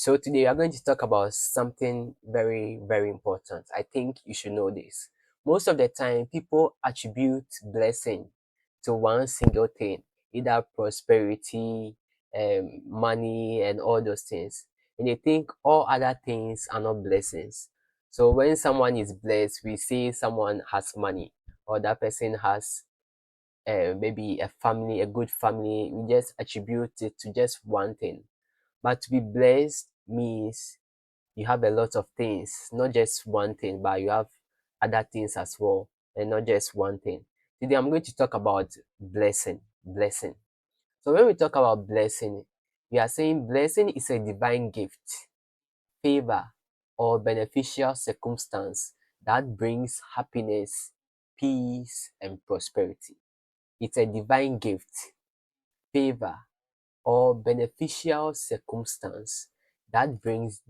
So today we are going to talk about something very, very important. I think you should know this. Most of the time, people attribute blessing to one single thing, either prosperity, money, and all those things. And they think all other things are not blessings. So when someone is blessed, we see someone has money, or that person has maybe a family, a good family. We just attribute it to just one thing. But to be blessed means you have a lot of things, not just one thing, but you have other things as well, and not just one thing. Today I'm going to talk about blessing. Blessing. So when we talk about blessing, we are saying blessing is a divine gift, favor, or beneficial circumstance that brings happiness, peace, and prosperity. It's a divine gift, favor, or beneficial circumstance that brings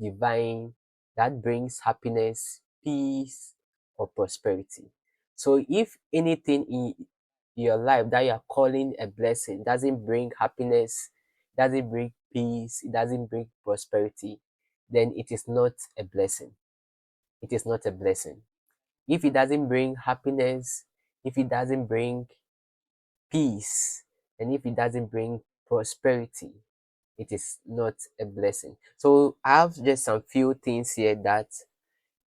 happiness, peace, or prosperity. So if anything in your life that you are calling a blessing doesn't bring happiness, doesn't bring peace, it doesn't bring prosperity, then it is not a blessing. It is not a blessing. If it doesn't bring happiness, if it doesn't bring peace, and if it doesn't bring prosperity, it is not a blessing. So I have just some few things here that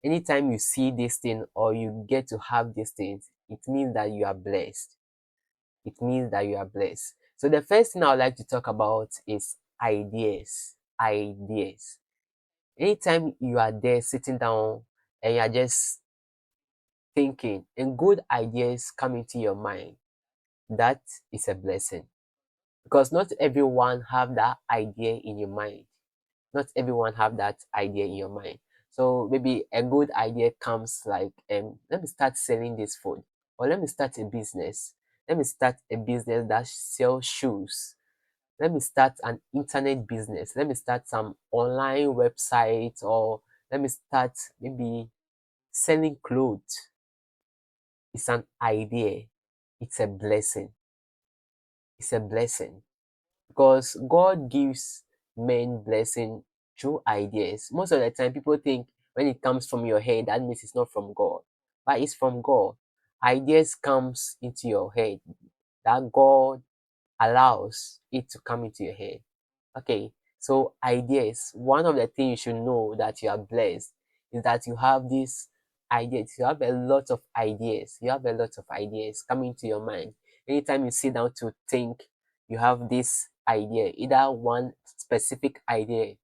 anytime you see this thing or you get to have these things, it means that you are blessed. It means that you are blessed. So the first thing I would like to talk about is ideas. Ideas. Anytime you are there sitting down and you are just thinking and good ideas come into your mind, that is a blessing. Because not everyone have that idea in your mind. Not everyone have that idea in your mind. So maybe a good idea comes like, let me start selling this food, or let me start a business. Let me start a business that sells shoes. Let me start an internet business. Let me start some online website, or let me start maybe selling clothes. It's an idea. It's a blessing. It's a blessing. Because God gives men blessing through ideas. Most of the time, people think when it comes from your head, that means it's not from God, but it's from God. Ideas comes into your head that God allows it to come into your head. Okay, so ideas. One of the things you should know that you are blessed is that you have these ideas. You have a lot of ideas. You have a lot of ideas coming to your mind. Anytime you sit down to think, you have this idea, either one specific idea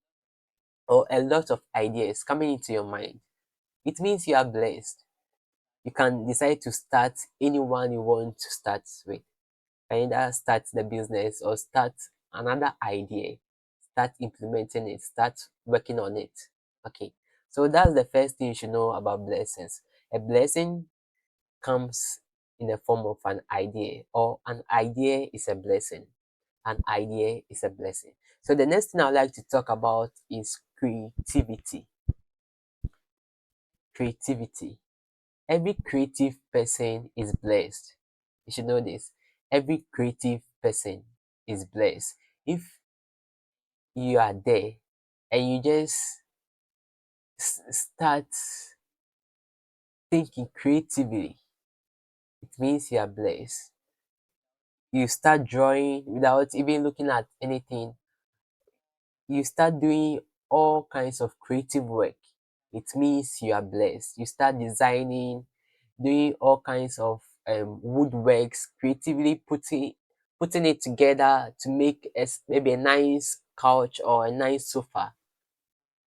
or a lot of ideas coming into your mind. It means you are blessed. You can decide to start anyone you want to start with. Either start the business or start another idea, start implementing it, start working on it. Okay, so that's the first thing you should know about blessings. A blessing comes in the form of an idea, or an idea is a blessing. An idea is a blessing. So the next thing I'd like to talk about is creativity. Creativity. Every creative person is blessed. You should know this. Every creative person is blessed. If you are there and you just start thinking creatively, it means you are blessed. You start drawing without even looking at anything. You start doing all kinds of creative work. It means you are blessed. You start designing, doing all kinds of woodworks, creatively putting it together to make maybe a nice couch or a nice sofa,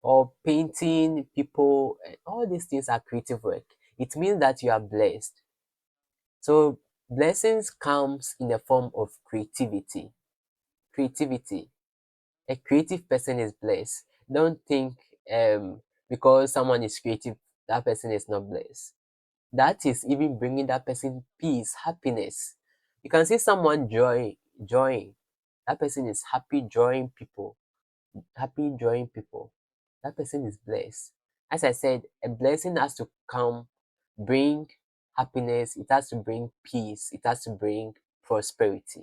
or painting people. All these things are creative work. It means that you are blessed. So blessings comes in the form of creativity. Creativity. A creative person is blessed. Don't think because someone is creative, that person is not blessed. That is even bringing that person peace, happiness. You can see someone joying. That person is happy, joying people, happy, joying people. That person is blessed. As I said, a blessing has to come, bring happiness, it has to bring peace, it has to bring prosperity.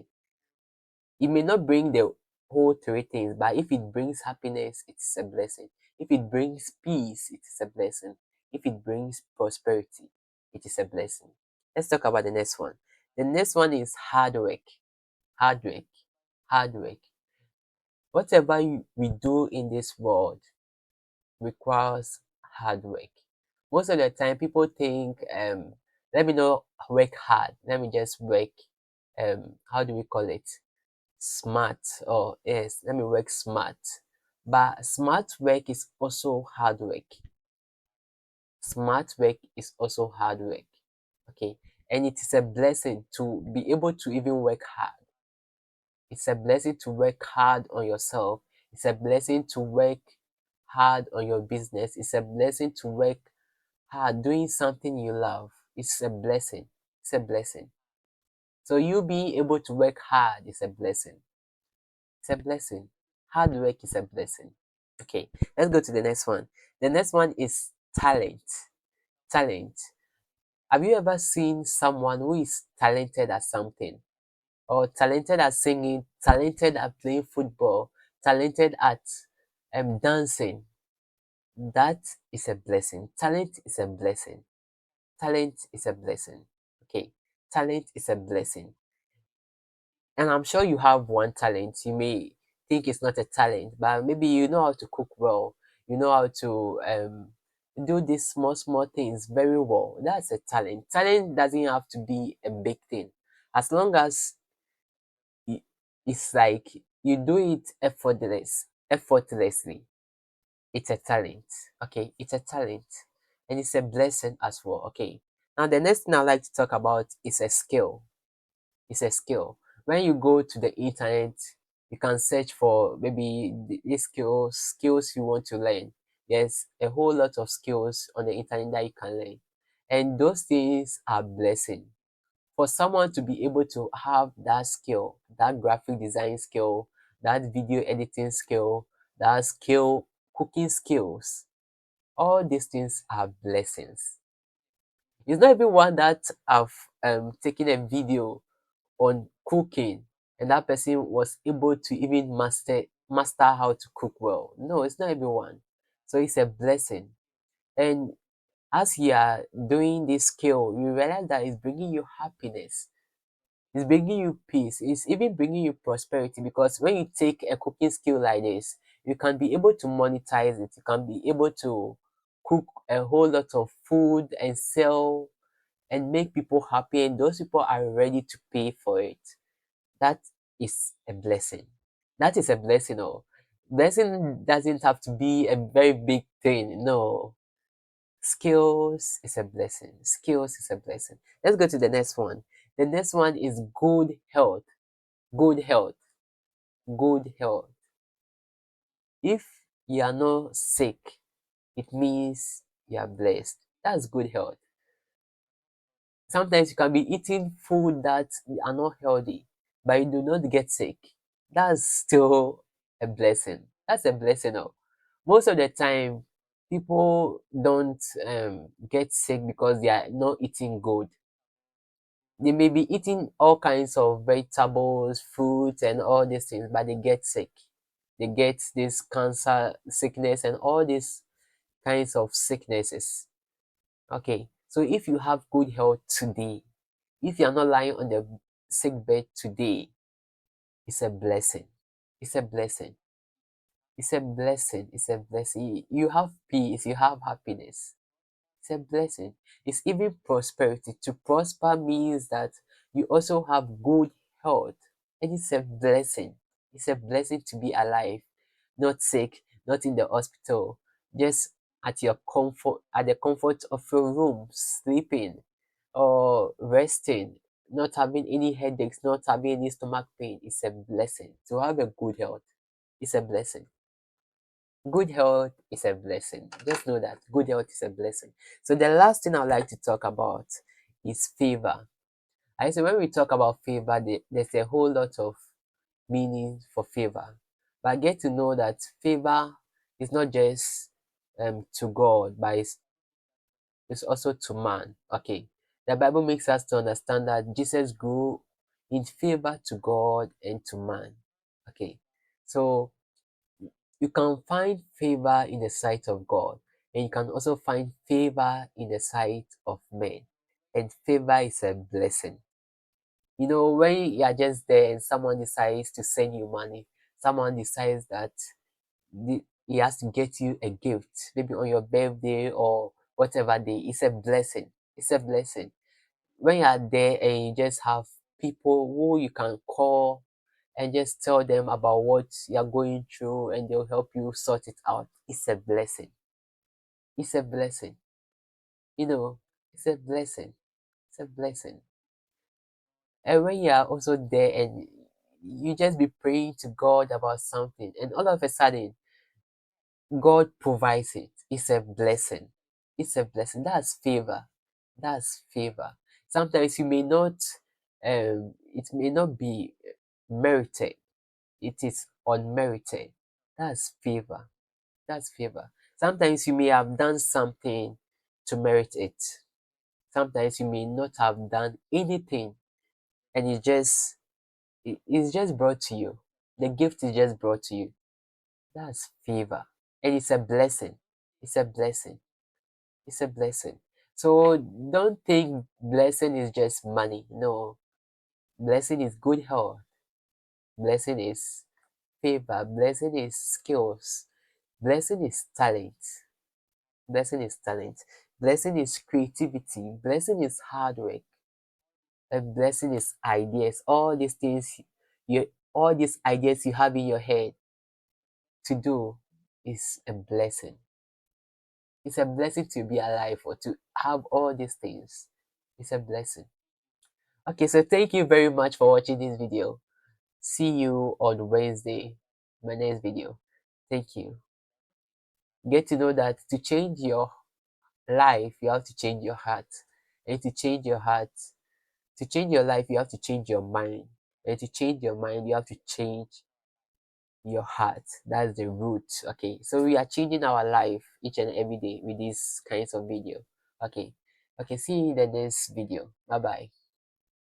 It may not bring the whole three things, but if it brings happiness, it's a blessing. If it brings peace, it is a blessing. If it brings prosperity, it is a blessing. Let's talk about the next one. The next one is hard work. Hard work. Hard work. Whatever we do in this world requires hard work. Most of the time, people think, let me not work hard. Let me just work, how do we call it? Smart. Or yes, let me work smart. But smart work is also hard work. Smart work is also hard work. Okay. And it is a blessing to be able to even work hard. It's a blessing to work hard on yourself. It's a blessing to work hard on your business. It's a blessing to work hard doing something you love. It's a blessing. It's a blessing. So you being able to work hard is a blessing. It's a blessing. Hard work is a blessing. Okay, let's go to the next one. The next one is talent. Talent. Have you ever seen someone who is talented at something? Or talented at singing, talented at playing football, talented at dancing? That is a blessing. Talent is a blessing. Talent is a blessing. Okay, talent is a blessing. And I'm sure you have one talent. You may think it's not a talent, but maybe you know how to cook well. You know how to do these small things very well. That's a talent. Talent doesn't have to be a big thing. As long as it's like you do it effortlessly. It's a talent. Okay, it's a talent, and it's a blessing as well. Okay. Now the next thing I'd like to talk about is a skill. It's a skill. When you go to the internet, you can search for maybe these skills you want to learn. There's a whole lot of skills on the internet that you can learn, and those things are blessing. For someone to be able to have that skill, that graphic design skill, that video editing skill, that skill, cooking skills, all these things are blessings. It's not everyone that have taken a video on cooking and that person was able to even master how to cook well. No, it's not everyone. So it's a blessing. And as you are doing this skill, you realize that it's bringing you happiness. It's bringing you peace. It's even bringing you prosperity because when you take a cooking skill like this, you can be able to monetize it. You can be able to cook a whole lot of food and sell and make people happy, and those people are ready to pay for it. That is a blessing. That is a blessing. Oh, blessing doesn't have to be a very big thing. No, skills is a blessing. Skills is a blessing. Let's go to the next one. The next one is good health. Good health. Good health. If you are not sick, it means you are blessed. That's good health. Sometimes you can be eating food that are not healthy, but you do not get sick. That's still a blessing. That's a blessing. Now, most of the time, people don't get sick because they are not eating good. They may be eating all kinds of vegetables, fruits, and all these things, but they get sick. They get this cancer sickness and all these kinds of sicknesses. Okay, so if you have good health today, if you are not lying on the sick bed today, it's a blessing. It's a blessing. It's a blessing. It's a blessing. You have peace. You have happiness. It's a blessing. It's even prosperity. To prosper means that you also have good health. And it's a blessing. It's a blessing to be alive, not sick, not in the hospital, just at your comfort, at the comfort of your room, sleeping or resting, not having any headaches, not having any stomach pain. It's a blessing. To have a good health, it's a blessing. Good health is a blessing. Just know that good health is a blessing. So the last thing I'd like to talk about is favor. I say when we talk about favor, there's a whole lot of meaning for favor. But I get to know that favor is not just to God, but it's also to man. Okay. The Bible makes us to understand that Jesus grew in favor to God and to man. Okay. So you can find favor in the sight of God, and you can also find favor in the sight of men. And favor is a blessing. You know, when you are just there and someone decides to send you money, someone decides that he has to get you a gift, maybe on your birthday or whatever day, it's a blessing. It's a blessing. When you are there and you just have people who you can call and just tell them about what you're going through and they'll help you sort it out, it's a blessing. It's a blessing. You know, it's a blessing. It's a blessing. And when you are also there and you just be praying to God about something, and all of a sudden God provides it, it's a blessing. It's a blessing. That's favor. That's favor. Sometimes you may not, it may not be merited, it is unmerited. That's favor. That's favor. Sometimes you may have done something to merit it. Sometimes you may not have done anything, and it's just brought to you. The gift is just brought to you. That's favor. And it's a blessing. It's a blessing. It's a blessing. So don't think blessing is just money. No. Blessing is good health. Blessing is favor. Blessing is skills. Blessing is talent. Blessing is talent. Blessing is creativity. Blessing is hard work. A blessing is ideas. All these things all these ideas you have in your head to do is a blessing. It's a blessing to be alive or to have all these things. It's a blessing. Okay, so thank you very much for watching this video. See you on Wednesday, my next video. Thank you. Get to know that to change your life, you have to change your heart. And to change your heart, to change your life, you have to change your mind. And to change your mind, you have to change your heart. That's the root. Okay, so we are changing our life each and every day with these kinds of video. Okay, see you in the next video. Bye bye.